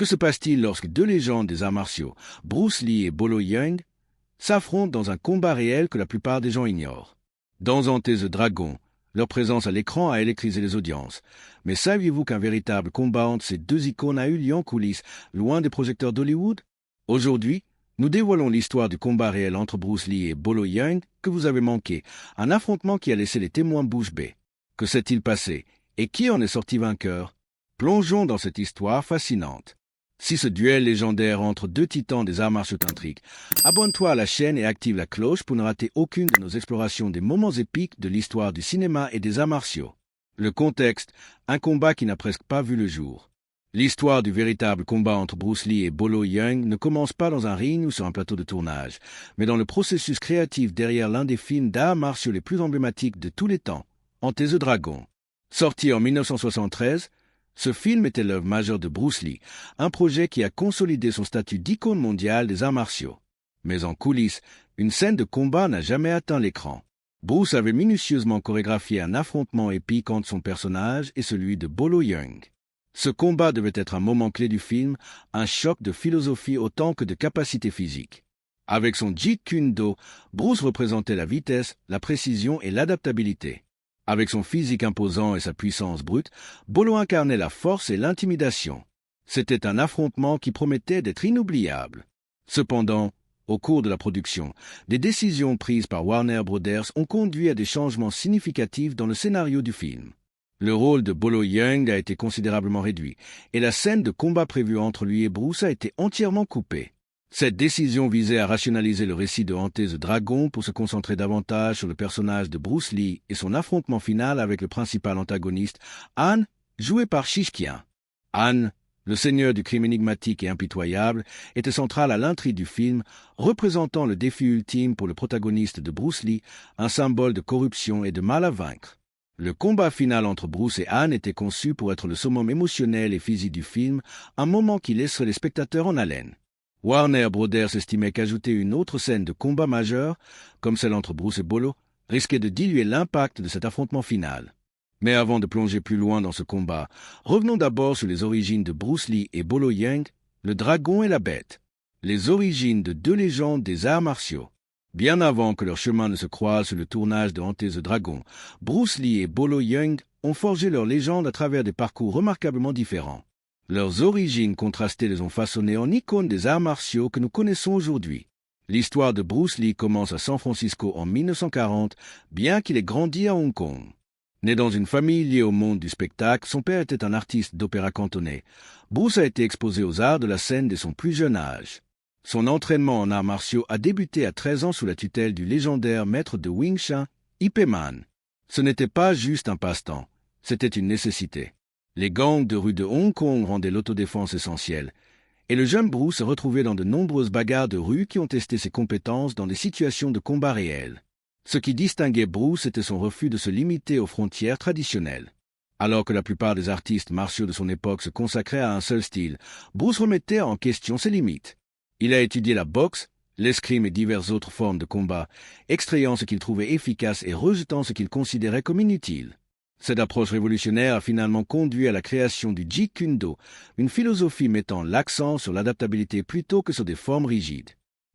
Que se passe-t-il lorsque deux légendes des arts martiaux, Bruce Lee et Bolo Yeung, s'affrontent dans un combat réel que la plupart des gens ignorent? Dans Enter the Dragon, leur présence à l'écran a électrisé les audiences. Mais saviez-vous qu'un véritable combat entre ces deux icônes a eu lieu en coulisses, loin des projecteurs d'Hollywood? Aujourd'hui, nous dévoilons l'histoire du combat réel entre Bruce Lee et Bolo Yeung que vous avez manqué, un affrontement qui a laissé les témoins bouche bée. Que s'est-il passé et qui en est sorti vainqueur? Plongeons dans cette histoire fascinante. Si ce duel légendaire entre deux titans des arts martiaux t'intrigue, abonne-toi à la chaîne et active la cloche pour ne rater aucune de nos explorations des moments épiques de l'histoire du cinéma et des arts martiaux. Le contexte, un combat qui n'a presque pas vu le jour. L'histoire du véritable combat entre Bruce Lee et Bolo Yeung ne commence pas dans un ring ou sur un plateau de tournage, mais dans le processus créatif derrière l'un des films d'arts martiaux les plus emblématiques de tous les temps, Enter the Dragon. Sorti en 1973, ce film était l'œuvre majeure de Bruce Lee, un projet qui a consolidé son statut d'icône mondiale des arts martiaux. Mais en coulisses, une scène de combat n'a jamais atteint l'écran. Bruce avait minutieusement chorégraphié un affrontement épique entre son personnage et celui de Bolo Yeung. Ce combat devait être un moment clé du film, un choc de philosophie autant que de capacité physique. Avec son Jeet Kune Do, Bruce représentait la vitesse, la précision et l'adaptabilité. Avec son physique imposant et sa puissance brute, Bolo incarnait la force et l'intimidation. C'était un affrontement qui promettait d'être inoubliable. Cependant, au cours de la production, des décisions prises par Warner Brothers ont conduit à des changements significatifs dans le scénario du film. Le rôle de Bolo Yeung a été considérablement réduit, et la scène de combat prévue entre lui et Bruce a été entièrement coupée. Cette décision visait à rationaliser le récit de Enter the Dragon pour se concentrer davantage sur le personnage de Bruce Lee et son affrontement final avec le principal antagoniste, Han, joué par Shishkian. Han, le seigneur du crime énigmatique et impitoyable, était central à l'intrigue du film, représentant le défi ultime pour le protagoniste de Bruce Lee, un symbole de corruption et de mal à vaincre. Le combat final entre Bruce et Han était conçu pour être le summum émotionnel et physique du film, un moment qui laisserait les spectateurs en haleine. Warner Brothers estimait qu'ajouter une autre scène de combat majeur, comme celle entre Bruce et Bolo, risquait de diluer l'impact de cet affrontement final. Mais avant de plonger plus loin dans ce combat, revenons d'abord sur les origines de Bruce Lee et Bolo Yeung, le dragon et la bête. Les origines de deux légendes des arts martiaux. Bien avant que leurs chemins ne se croisent sur le tournage de Enter the Dragon, Bruce Lee et Bolo Yeung ont forgé leur légende à travers des parcours remarquablement différents. Leurs origines contrastées les ont façonnés en icônes des arts martiaux que nous connaissons aujourd'hui. L'histoire de Bruce Lee commence à San Francisco en 1940, bien qu'il ait grandi à Hong Kong. Né dans une famille liée au monde du spectacle, son père était un artiste d'opéra cantonais. Bruce a été exposé aux arts de la scène dès son plus jeune âge. Son entraînement en arts martiaux a débuté à 13 ans sous la tutelle du légendaire maître de Wing Chun, Ip Man. Ce n'était pas juste un passe-temps, c'était une nécessité. Les gangs de rue de Hong Kong rendaient l'autodéfense essentielle, et le jeune Bruce se retrouvait dans de nombreuses bagarres de rue qui ont testé ses compétences dans des situations de combat réels. Ce qui distinguait Bruce était son refus de se limiter aux frontières traditionnelles. Alors que la plupart des artistes martiaux de son époque se consacraient à un seul style, Bruce remettait en question ses limites. Il a étudié la boxe, l'escrime et diverses autres formes de combat, extrayant ce qu'il trouvait efficace et rejetant ce qu'il considérait comme inutile. Cette approche révolutionnaire a finalement conduit à la création du Jeet Kune Do, une philosophie mettant l'accent sur l'adaptabilité plutôt que sur des formes rigides.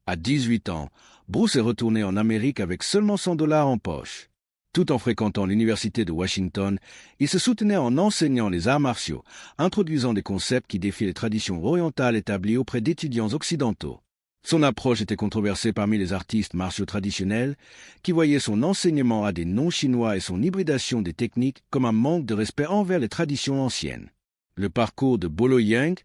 À 18 ans, Bruce est retourné en Amérique avec seulement $100 en poche. Tout en fréquentant l'université de Washington, il se soutenait en enseignant les arts martiaux, introduisant des concepts qui défiaient les traditions orientales établies auprès d'étudiants occidentaux. Son approche était controversée parmi les artistes martiaux traditionnels, qui voyaient son enseignement à des noms chinois et son hybridation des techniques comme un manque de respect envers les traditions anciennes. Le parcours de Bolo Yeung,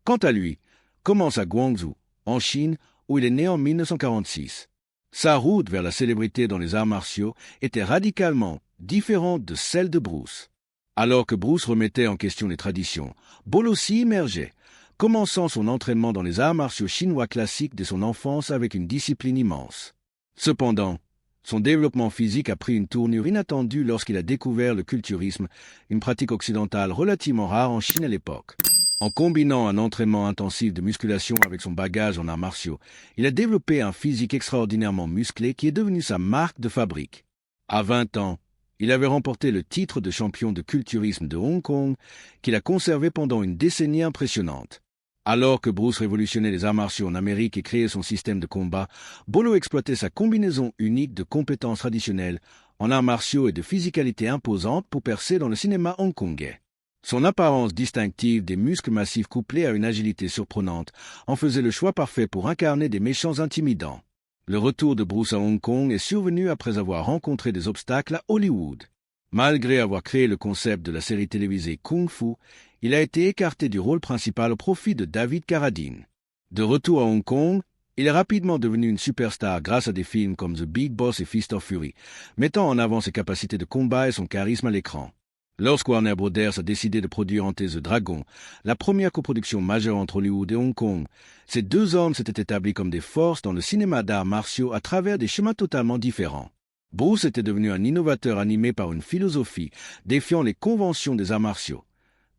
quant à lui, commence à Guangzhou, en Chine, où il est né en 1946. Sa route vers la célébrité dans les arts martiaux était radicalement différente de celle de Bruce. Alors que Bruce remettait en question les traditions, Bolo s'y immergeait, commençant son entraînement dans les arts martiaux chinois classiques dès son enfance avec une discipline immense. Cependant, son développement physique a pris une tournure inattendue lorsqu'il a découvert le culturisme, une pratique occidentale relativement rare en Chine à l'époque. En combinant un entraînement intensif de musculation avec son bagage en arts martiaux, il a développé un physique extraordinairement musclé qui est devenu sa marque de fabrique. À 20 ans, il avait remporté le titre de champion de culturisme de Hong Kong, qu'il a conservé pendant une décennie impressionnante. Alors que Bruce révolutionnait les arts martiaux en Amérique et créait son système de combat, Bolo exploitait sa combinaison unique de compétences traditionnelles en arts martiaux et de physicalité imposante pour percer dans le cinéma hongkongais. Son apparence distinctive des muscles massifs couplés à une agilité surprenante en faisait le choix parfait pour incarner des méchants intimidants. Le retour de Bruce à Hong Kong est survenu après avoir rencontré des obstacles à Hollywood. Malgré avoir créé le concept de la série télévisée Kung Fu, il a été écarté du rôle principal au profit de David Carradine. De retour à Hong Kong, il est rapidement devenu une superstar grâce à des films comme The Big Boss et Fist of Fury, mettant en avant ses capacités de combat et son charisme à l'écran. Lorsque Warner Brothers a décidé de produire Enter the Dragon, la première coproduction majeure entre Hollywood et Hong Kong, ces deux hommes s'étaient établis comme des forces dans le cinéma d'arts martiaux à travers des chemins totalement différents. Bruce était devenu un innovateur animé par une philosophie défiant les conventions des arts martiaux,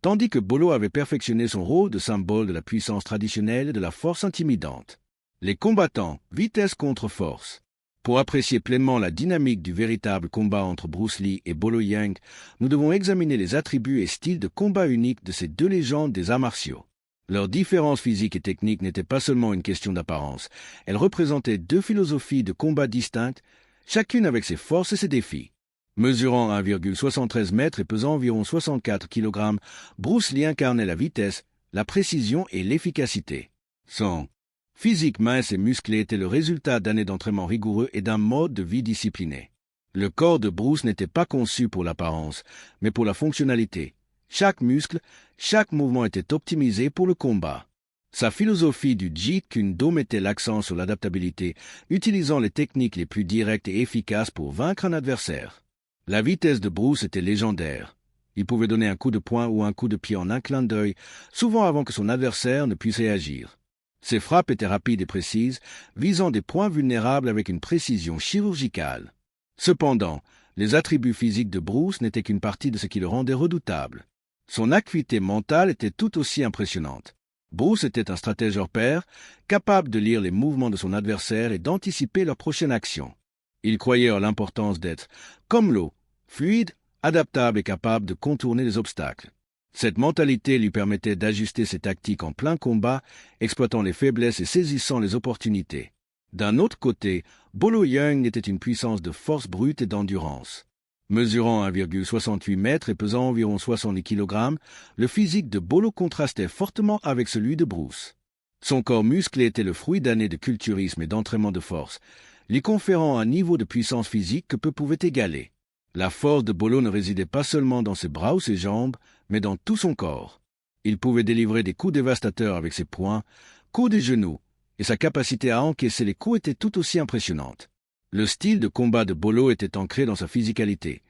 tandis que Bolo avait perfectionné son rôle de symbole de la puissance traditionnelle et de la force intimidante. Les combattants, vitesse contre force. Pour apprécier pleinement la dynamique du véritable combat entre Bruce Lee et Bolo Yeung, nous devons examiner les attributs et styles de combat uniques de ces deux légendes des arts martiaux. Leurs différences physiques et techniques n'étaient pas seulement une question d'apparence, elles représentaient deux philosophies de combat distinctes, chacune avec ses forces et ses défis. Mesurant 1,73 m et pesant environ 64 kg, Bruce Lee incarnait la vitesse, la précision et l'efficacité. Son physique mince et musclé était le résultat d'années d'entraînement rigoureux et d'un mode de vie discipliné. Le corps de Bruce n'était pas conçu pour l'apparence, mais pour la fonctionnalité. Chaque muscle, chaque mouvement était optimisé pour le combat. Sa philosophie du Jeet Kune Do mettait l'accent sur l'adaptabilité, utilisant les techniques les plus directes et efficaces pour vaincre un adversaire. La vitesse de Bruce était légendaire. Il pouvait donner un coup de poing ou un coup de pied en un clin d'œil, souvent avant que son adversaire ne puisse réagir. Ses frappes étaient rapides et précises, visant des points vulnérables avec une précision chirurgicale. Cependant, les attributs physiques de Bruce n'étaient qu'une partie de ce qui le rendait redoutable. Son acuité mentale était tout aussi impressionnante. Bruce était un stratège hors pair, capable de lire les mouvements de son adversaire et d'anticiper leur prochaine action. Il croyait en l'importance d'être, comme l'eau, fluide, adaptable et capable de contourner les obstacles. Cette mentalité lui permettait d'ajuster ses tactiques en plein combat, exploitant les faiblesses et saisissant les opportunités. D'un autre côté, Bolo Yeung était une puissance de force brute et d'endurance. Mesurant 1,68 m et pesant environ 70 kg, le physique de Bolo contrastait fortement avec celui de Bruce. Son corps musclé était le fruit d'années de culturisme et d'entraînement de force, lui conférant un niveau de puissance physique que peu pouvaient égaler. La force de Bolo ne résidait pas seulement dans ses bras ou ses jambes, mais dans tout son corps. Il pouvait délivrer des coups dévastateurs avec ses poings, coups des genoux, et sa capacité à encaisser les coups était tout aussi impressionnante. Le style de combat de Bolo était ancré dans sa physicalité.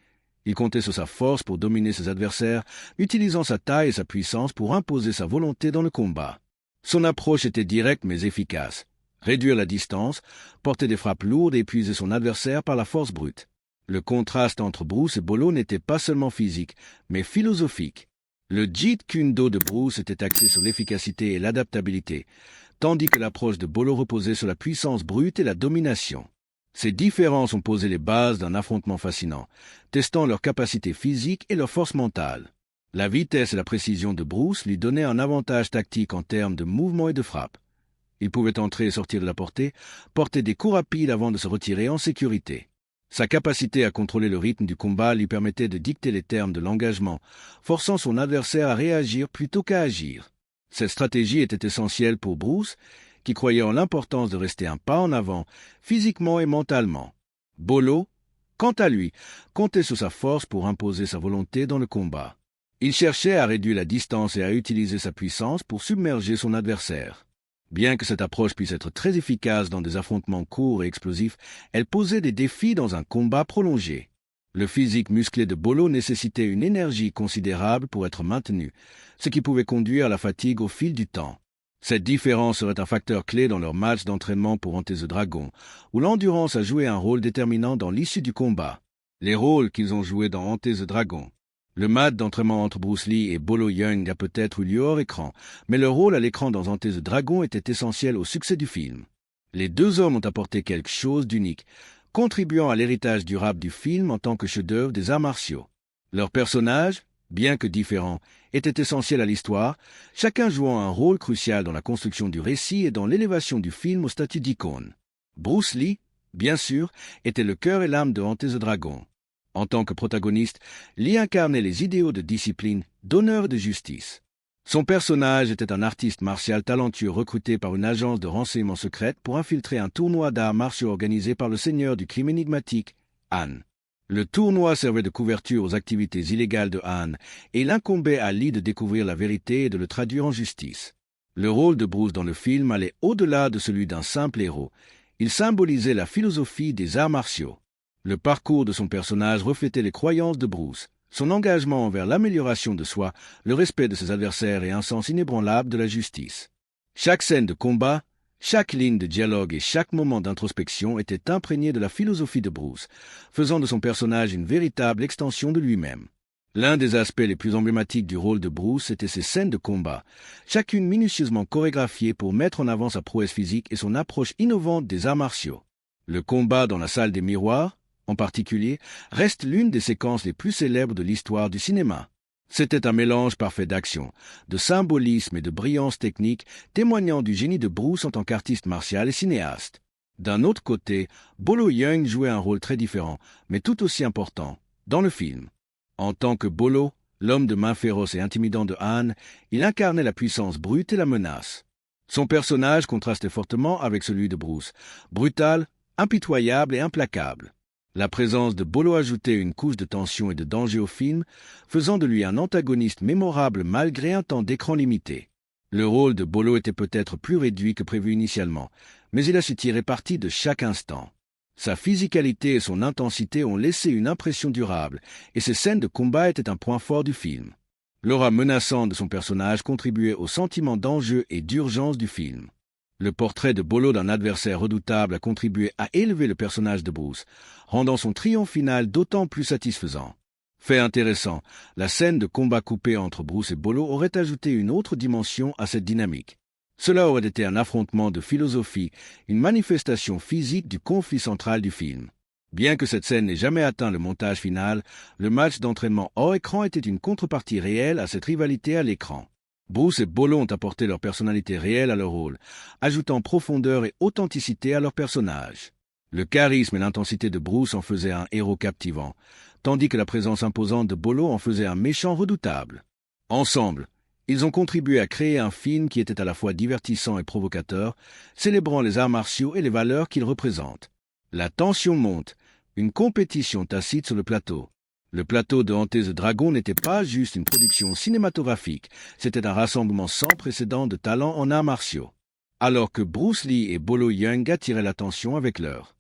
Il comptait sur sa force pour dominer ses adversaires, utilisant sa taille et sa puissance pour imposer sa volonté dans le combat. Son approche était directe mais efficace. Réduire la distance, porter des frappes lourdes et épuiser son adversaire par la force brute. Le contraste entre Bruce et Bolo n'était pas seulement physique, mais philosophique. Le Jeet Kune Do de Bruce était axé sur l'efficacité et l'adaptabilité, tandis que l'approche de Bolo reposait sur la puissance brute et la domination. Ces différences ont posé les bases d'un affrontement fascinant, testant leur capacité physique et leur force mentale. La vitesse et la précision de Bruce lui donnaient un avantage tactique en termes de mouvement et de frappe. Il pouvait entrer et sortir de la portée, porter des coups rapides avant de se retirer en sécurité. Sa capacité à contrôler le rythme du combat lui permettait de dicter les termes de l'engagement, forçant son adversaire à réagir plutôt qu'à agir. Cette stratégie était essentielle pour Bruce, qui croyait en l'importance de rester un pas en avant, physiquement et mentalement. Bolo, quant à lui, comptait sur sa force pour imposer sa volonté dans le combat. Il cherchait à réduire la distance et à utiliser sa puissance pour submerger son adversaire. Bien que cette approche puisse être très efficace dans des affrontements courts et explosifs, elle posait des défis dans un combat prolongé. Le physique musclé de Bolo nécessitait une énergie considérable pour être maintenu, ce qui pouvait conduire à la fatigue au fil du temps. Cette différence serait un facteur clé dans leur match d'entraînement pour Enter the Dragon, où l'endurance a joué un rôle déterminant dans l'issue du combat. Les rôles qu'ils ont joués dans Enter the Dragon. Le match d'entraînement entre Bruce Lee et Bolo Yeung a peut-être eu lieu hors écran, mais leur rôle à l'écran dans Enter the Dragon était essentiel au succès du film. Les deux hommes ont apporté quelque chose d'unique, contribuant à l'héritage durable du film en tant que chef-d'œuvre des arts martiaux. Leurs personnages, bien que différents, étaient essentiels à l'histoire, chacun jouant un rôle crucial dans la construction du récit et dans l'élévation du film au statut d'icône. Bruce Lee, bien sûr, était le cœur et l'âme de Enter the Dragon. En tant que protagoniste, Lee incarnait les idéaux de discipline, d'honneur et de justice. Son personnage était un artiste martial talentueux recruté par une agence de renseignement secrète pour infiltrer un tournoi d'arts martiaux organisé par le seigneur du crime énigmatique, Han. Le tournoi servait de couverture aux activités illégales de Han, et il incombait à Lee de découvrir la vérité et de le traduire en justice. Le rôle de Bruce dans le film allait au-delà de celui d'un simple héros. Il symbolisait la philosophie des arts martiaux. Le parcours de son personnage reflétait les croyances de Bruce, son engagement envers l'amélioration de soi, le respect de ses adversaires et un sens inébranlable de la justice. Chaque scène de combat, chaque ligne de dialogue et chaque moment d'introspection était imprégné de la philosophie de Bruce, faisant de son personnage une véritable extension de lui-même. L'un des aspects les plus emblématiques du rôle de Bruce était ses scènes de combat, chacune minutieusement chorégraphiée pour mettre en avant sa prouesse physique et son approche innovante des arts martiaux. Le combat dans la salle des miroirs, en particulier, reste l'une des séquences les plus célèbres de l'histoire du cinéma. C'était un mélange parfait d'action, de symbolisme et de brillance technique, témoignant du génie de Bruce en tant qu'artiste martial et cinéaste. D'un autre côté, Bolo Yeung jouait un rôle très différent, mais tout aussi important, dans le film. En tant que Bolo, l'homme de main féroce et intimidant de Han, il incarnait la puissance brute et la menace. Son personnage contrastait fortement avec celui de Bruce, brutal, impitoyable et implacable. La présence de Bolo ajoutait une couche de tension et de danger au film, faisant de lui un antagoniste mémorable malgré un temps d'écran limité. Le rôle de Bolo était peut-être plus réduit que prévu initialement, mais il a su tirer parti de chaque instant. Sa physicalité et son intensité ont laissé une impression durable, et ses scènes de combat étaient un point fort du film. L'aura menaçante de son personnage contribuait au sentiment d'enjeu et d'urgence du film. Le portrait de Bolo d'un adversaire redoutable a contribué à élever le personnage de Bruce, rendant son triomphe final d'autant plus satisfaisant. Fait intéressant, la scène de combat coupé entre Bruce et Bolo aurait ajouté une autre dimension à cette dynamique. Cela aurait été un affrontement de philosophie, une manifestation physique du conflit central du film. Bien que cette scène n'ait jamais atteint le montage final, le match d'entraînement hors écran était une contrepartie réelle à cette rivalité à l'écran. Bruce et Bolo ont apporté leur personnalité réelle à leur rôle, ajoutant profondeur et authenticité à leur personnage. Le charisme et l'intensité de Bruce en faisaient un héros captivant, tandis que la présence imposante de Bolo en faisait un méchant redoutable. Ensemble, ils ont contribué à créer un film qui était à la fois divertissant et provocateur, célébrant les arts martiaux et les valeurs qu'ils représentent. La tension monte, une compétition tacite sur le plateau. Le plateau de Enter the Dragon n'était pas juste une production cinématographique, c'était un rassemblement sans précédent de talents en arts martiaux. Alors que Bruce Lee et Bolo Yeung attiraient l'attention avec leur.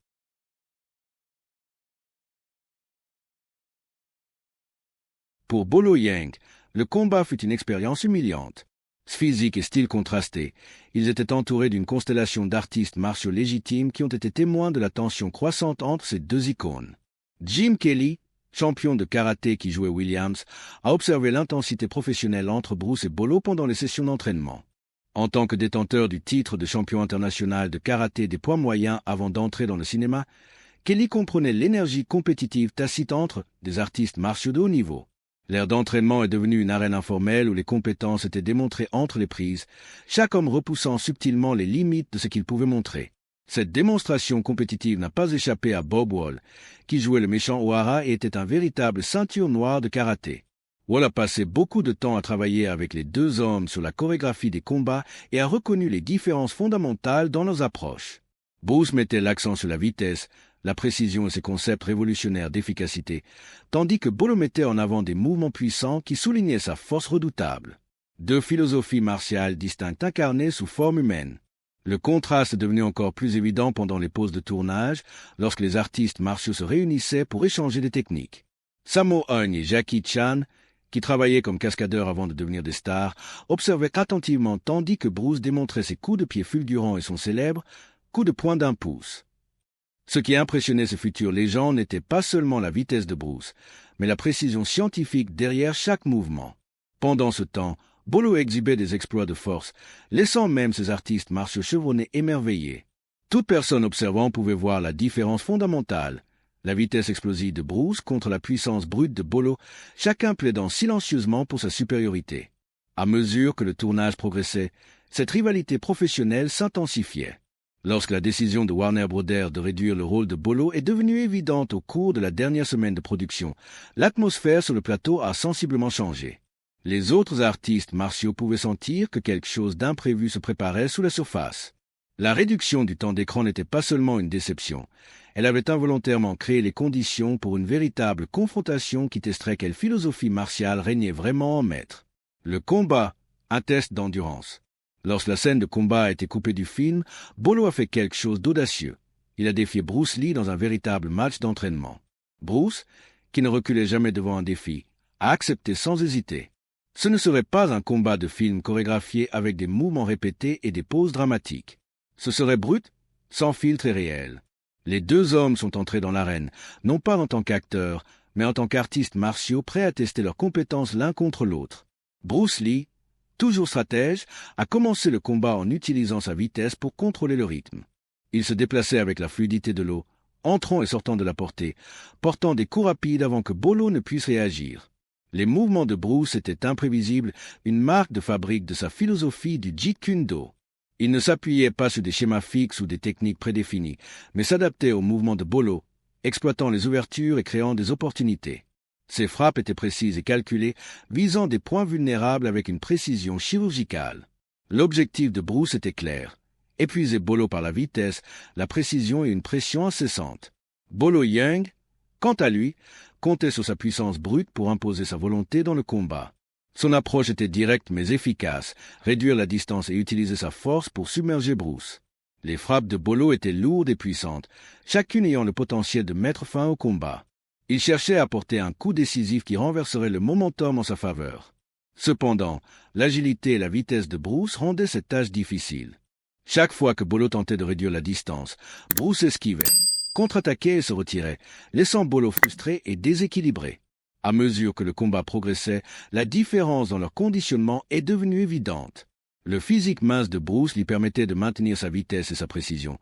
Pour Bolo Yeung, le combat fut une expérience humiliante. Physique et style contrastés, ils étaient entourés d'une constellation d'artistes martiaux légitimes qui ont été témoins de la tension croissante entre ces deux icônes. Jim Kelly, champion de karaté qui jouait Williams, a observé l'intensité professionnelle entre Bruce et Bolo pendant les sessions d'entraînement. En tant que détenteur du titre de champion international de karaté des poids moyens avant d'entrer dans le cinéma, Kelly comprenait l'énergie compétitive tacite entre des artistes martiaux de haut niveau. L'ère d'entraînement est devenue une arène informelle où les compétences étaient démontrées entre les prises, chaque homme repoussant subtilement les limites de ce qu'il pouvait montrer. Cette démonstration compétitive n'a pas échappé à Bob Wall, qui jouait le méchant Ohara et était un véritable ceinture noire de karaté. Wall a passé beaucoup de temps à travailler avec les deux hommes sur la chorégraphie des combats et a reconnu les différences fondamentales dans leurs approches. Bruce mettait l'accent sur la vitesse, la précision et ses concepts révolutionnaires d'efficacité, tandis que Bolo mettait en avant des mouvements puissants qui soulignaient sa force redoutable. Deux philosophies martiales distinctes incarnées sous forme humaine. Le contraste est devenu encore plus évident pendant les pauses de tournage, lorsque les artistes martiaux se réunissaient pour échanger des techniques. Sammo Hung et Jackie Chan, qui travaillaient comme cascadeurs avant de devenir des stars, observaient attentivement tandis que Bruce démontrait ses coups de pied fulgurants et son célèbre coup de poing d'un pouce. Ce qui impressionnait ces futures légendes n'était pas seulement la vitesse de Bruce, mais la précision scientifique derrière chaque mouvement. Pendant ce temps, Bolo exhibait des exploits de force, laissant même ses artistes martiaux chevronnés émerveillés. Toute personne observant pouvait voir la différence fondamentale. La vitesse explosive de Bruce contre la puissance brute de Bolo, chacun plaidant silencieusement pour sa supériorité. À mesure que le tournage progressait, cette rivalité professionnelle s'intensifiait. Lorsque la décision de Warner Brothers de réduire le rôle de Bolo est devenue évidente au cours de la dernière semaine de production, l'atmosphère sur le plateau a sensiblement changé. Les autres artistes martiaux pouvaient sentir que quelque chose d'imprévu se préparait sous la surface. La réduction du temps d'écran n'était pas seulement une déception, elle avait involontairement créé les conditions pour une véritable confrontation qui testerait quelle philosophie martiale régnait vraiment en maître. Le combat, un test d'endurance. Lorsque la scène de combat a été coupée du film, Bolo a fait quelque chose d'audacieux. Il a défié Bruce Lee dans un véritable match d'entraînement. Bruce, qui ne reculait jamais devant un défi, a accepté sans hésiter. Ce ne serait pas un combat de film chorégraphié avec des mouvements répétés et des poses dramatiques. Ce serait brut, sans filtre et réel. Les deux hommes sont entrés dans l'arène, non pas en tant qu'acteurs, mais en tant qu'artistes martiaux prêts à tester leurs compétences l'un contre l'autre. Bruce Lee, toujours stratège, a commencé le combat en utilisant sa vitesse pour contrôler le rythme. Il se déplaçait avec la fluidité de l'eau, entrant et sortant de la portée, portant des coups rapides avant que Bolo ne puisse réagir. Les mouvements de Bruce étaient imprévisibles, une marque de fabrique de sa philosophie du Jeet Kune Do. Il ne s'appuyait pas sur des schémas fixes ou des techniques prédéfinies, mais s'adaptait aux mouvements de Bolo, exploitant les ouvertures et créant des opportunités. Ses frappes étaient précises et calculées, visant des points vulnérables avec une précision chirurgicale. L'objectif de Bruce était clair, épuiser Bolo par la vitesse, la précision et une pression incessante. Bolo Yeung, quant à lui, comptait sur sa puissance brute pour imposer sa volonté dans le combat. Son approche était directe mais efficace, réduire la distance et utiliser sa force pour submerger Bruce. Les frappes de Bolo étaient lourdes et puissantes, chacune ayant le potentiel de mettre fin au combat. Il cherchait à apporter un coup décisif qui renverserait le momentum en sa faveur. Cependant, l'agilité et la vitesse de Bruce rendaient cette tâche difficile. Chaque fois que Bolo tentait de réduire la distance, Bruce esquivait, contre-attaquait et se retirait, laissant Bolo frustré et déséquilibré. À mesure que le combat progressait, la différence dans leur conditionnement est devenue évidente. Le physique mince de Bruce lui permettait de maintenir sa vitesse et sa précision,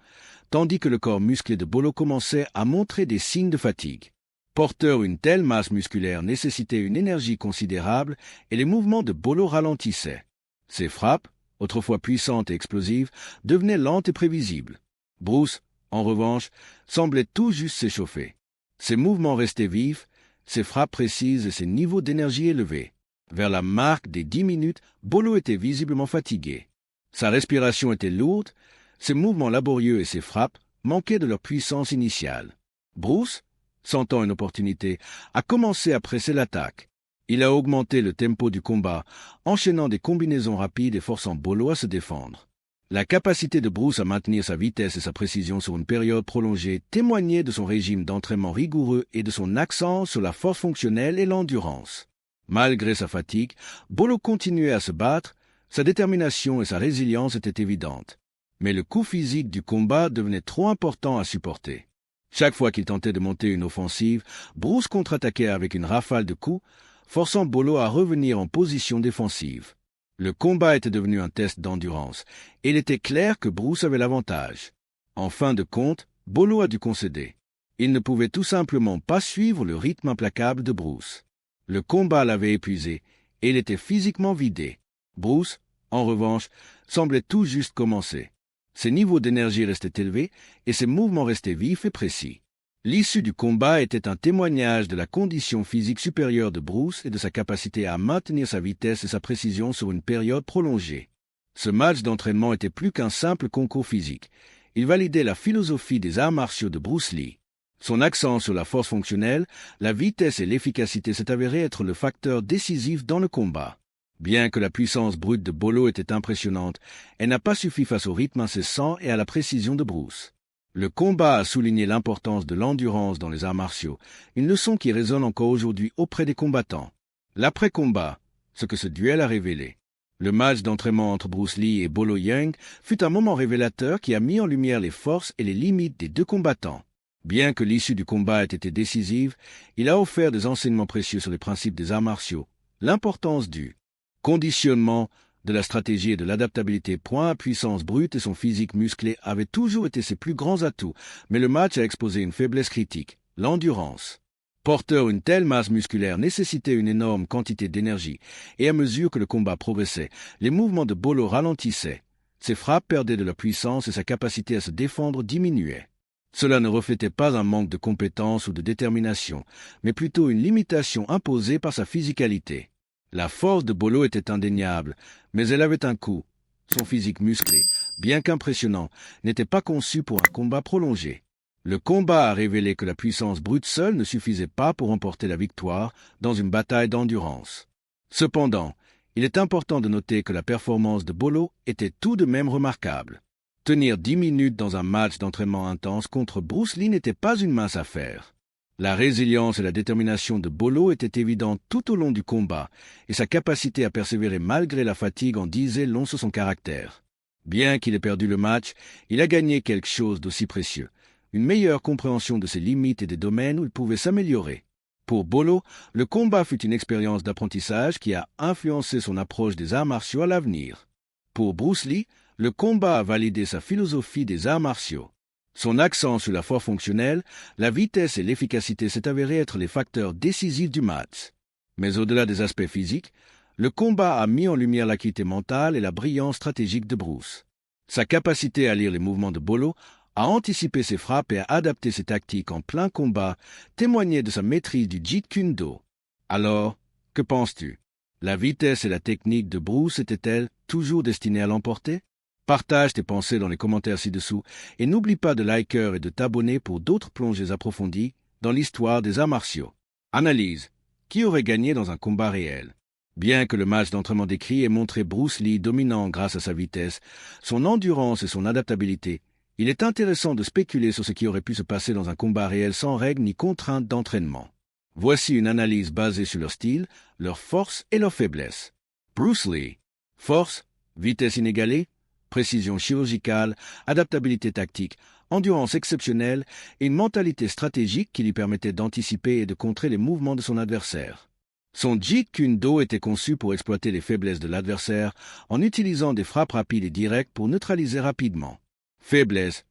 tandis que le corps musclé de Bolo commençait à montrer des signes de fatigue. Porteur une telle masse musculaire nécessitait une énergie considérable et les mouvements de Bolo ralentissaient. Ses frappes, autrefois puissantes et explosives, devenaient lentes et prévisibles. Bruce, en revanche, semblait tout juste s'échauffer. Ses mouvements restaient vifs, ses frappes précises et ses niveaux d'énergie élevés. Vers la marque des 10 minutes, Bolo était visiblement fatigué. Sa respiration était lourde, ses mouvements laborieux et ses frappes manquaient de leur puissance initiale. Bruce, sentant une opportunité, a commencé à presser l'attaque. Il a augmenté le tempo du combat, enchaînant des combinaisons rapides et forçant Bolo à se défendre. La capacité de Bruce à maintenir sa vitesse et sa précision sur une période prolongée témoignait de son régime d'entraînement rigoureux et de son accent sur la force fonctionnelle et l'endurance. Malgré sa fatigue, Bolo continuait à se battre, sa détermination et sa résilience étaient évidentes. Mais le coût physique du combat devenait trop important à supporter. Chaque fois qu'il tentait de monter une offensive, Bruce contre-attaquait avec une rafale de coups, forçant Bolo à revenir en position défensive. Le combat était devenu un test d'endurance, et il était clair que Bruce avait l'avantage. En fin de compte, Bolo a dû concéder. Il ne pouvait tout simplement pas suivre le rythme implacable de Bruce. Le combat l'avait épuisé, et il était physiquement vidé. Bruce, en revanche, semblait tout juste commencer. Ses niveaux d'énergie restaient élevés, et ses mouvements restaient vifs et précis. L'issue du combat était un témoignage de la condition physique supérieure de Bruce et de sa capacité à maintenir sa vitesse et sa précision sur une période prolongée. Ce match d'entraînement était plus qu'un simple concours physique. Il validait la philosophie des arts martiaux de Bruce Lee. Son accent sur la force fonctionnelle, la vitesse et l'efficacité s'est avéré être le facteur décisif dans le combat. Bien que la puissance brute de Bolo était impressionnante, elle n'a pas suffi face au rythme incessant et à la précision de Bruce. Le combat a souligné l'importance de l'endurance dans les arts martiaux, une leçon qui résonne encore aujourd'hui auprès des combattants. L'après-combat, ce que ce duel a révélé. Le match d'entraînement entre Bruce Lee et Bolo Yeung fut un moment révélateur qui a mis en lumière les forces et les limites des deux combattants. Bien que l'issue du combat ait été décisive, il a offert des enseignements précieux sur les principes des arts martiaux, l'importance du conditionnement, de la stratégie et de l'adaptabilité. Point à puissance brute et son physique musclé avaient toujours été ses plus grands atouts, mais le match a exposé une faiblesse critique, l'endurance. Porteur une telle masse musculaire nécessitait une énorme quantité d'énergie, et à mesure que le combat progressait, les mouvements de Bolo ralentissaient. Ses frappes perdaient de leur puissance et sa capacité à se défendre diminuait. Cela ne reflétait pas un manque de compétence ou de détermination, mais plutôt une limitation imposée par sa physicalité. La force de Bolo était indéniable, mais elle avait un coût. Son physique musclé, bien qu'impressionnant, n'était pas conçu pour un combat prolongé. Le combat a révélé que la puissance brute seule ne suffisait pas pour remporter la victoire dans une bataille d'endurance. Cependant, il est important de noter que la performance de Bolo était tout de même remarquable. Tenir 10 minutes dans un match d'entraînement intense contre Bruce Lee n'était pas une mince affaire. La résilience et la détermination de Bolo étaient évidentes tout au long du combat, et sa capacité à persévérer malgré la fatigue en disait long sur son caractère. Bien qu'il ait perdu le match, il a gagné quelque chose d'aussi précieux, une meilleure compréhension de ses limites et des domaines où il pouvait s'améliorer. Pour Bolo, le combat fut une expérience d'apprentissage qui a influencé son approche des arts martiaux à l'avenir. Pour Bruce Lee, le combat a validé sa philosophie des arts martiaux. Son accent sur la force fonctionnelle, la vitesse et l'efficacité s'est avéré être les facteurs décisifs du match. Mais au-delà des aspects physiques, le combat a mis en lumière l'acuité mentale et la brillance stratégique de Bruce. Sa capacité à lire les mouvements de Bolo, à anticiper ses frappes et à adapter ses tactiques en plein combat témoignait de sa maîtrise du Jeet Kune Do. Alors, que penses-tu? La vitesse et la technique de Bruce étaient-elles toujours destinées à l'emporter? Partage tes pensées dans les commentaires ci-dessous et n'oublie pas de liker et de t'abonner pour d'autres plongées approfondies dans l'histoire des arts martiaux. Analyse. Qui aurait gagné dans un combat réel? Bien que le match d'entraînement décrit ait montré Bruce Lee dominant grâce à sa vitesse, son endurance et son adaptabilité, il est intéressant de spéculer sur ce qui aurait pu se passer dans un combat réel sans règles ni contraintes d'entraînement. Voici une analyse basée sur leur style, leurs forces et leurs faiblesses. Bruce Lee. Force, vitesse inégalée, précision chirurgicale, adaptabilité tactique, endurance exceptionnelle et une mentalité stratégique qui lui permettait d'anticiper et de contrer les mouvements de son adversaire. Son Jeet Kune Do était conçu pour exploiter les faiblesses de l'adversaire en utilisant des frappes rapides et directes pour neutraliser rapidement. Faiblesse.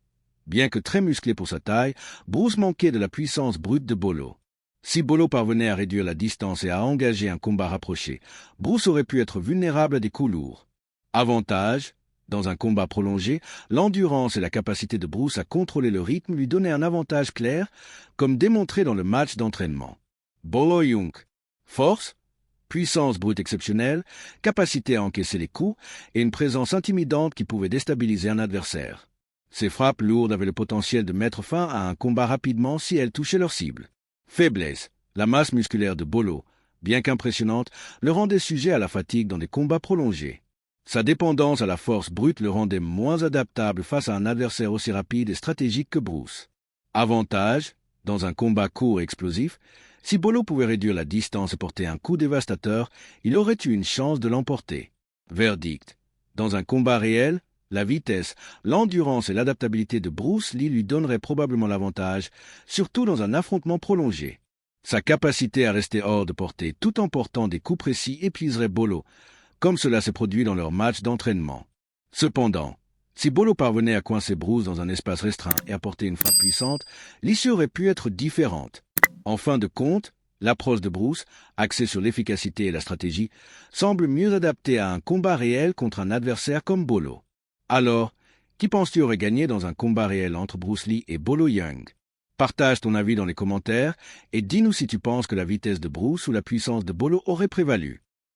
Bien que très musclé pour sa taille, Bruce manquait de la puissance brute de Bolo. Si Bolo parvenait à réduire la distance et à engager un combat rapproché, Bruce aurait pu être vulnérable à des coups lourds. Avantage. Dans un combat prolongé, l'endurance et la capacité de Bruce à contrôler le rythme lui donnaient un avantage clair, comme démontré dans le match d'entraînement. Bolo Yeung. Force, puissance brute exceptionnelle, capacité à encaisser les coups et une présence intimidante qui pouvait déstabiliser un adversaire. Ces frappes lourdes avaient le potentiel de mettre fin à un combat rapidement si elles touchaient leur cible. Faiblesse. La masse musculaire de Bolo, bien qu'impressionnante, le rendait sujet à la fatigue dans des combats prolongés. Sa dépendance à la force brute le rendait moins adaptable face à un adversaire aussi rapide et stratégique que Bruce. Avantage, dans un combat court et explosif, si Bolo pouvait réduire la distance et porter un coup dévastateur, il aurait eu une chance de l'emporter. Verdict. Dans un combat réel, la vitesse, l'endurance et l'adaptabilité de Bruce Lee lui donneraient probablement l'avantage, surtout dans un affrontement prolongé. Sa capacité à rester hors de portée tout en portant des coups précis épuiserait Bolo, comme cela s'est produit dans leur match d'entraînement. Cependant, si Bolo parvenait à coincer Bruce dans un espace restreint et à porter une frappe puissante, l'issue aurait pu être différente. En fin de compte, l'approche de Bruce, axée sur l'efficacité et la stratégie, semble mieux adaptée à un combat réel contre un adversaire comme Bolo. Alors, qui penses-tu aurait gagné dans un combat réel entre Bruce Lee et Bolo Yeung? Partage ton avis dans les commentaires et dis-nous si tu penses que la vitesse de Bruce ou la puissance de Bolo aurait prévalu.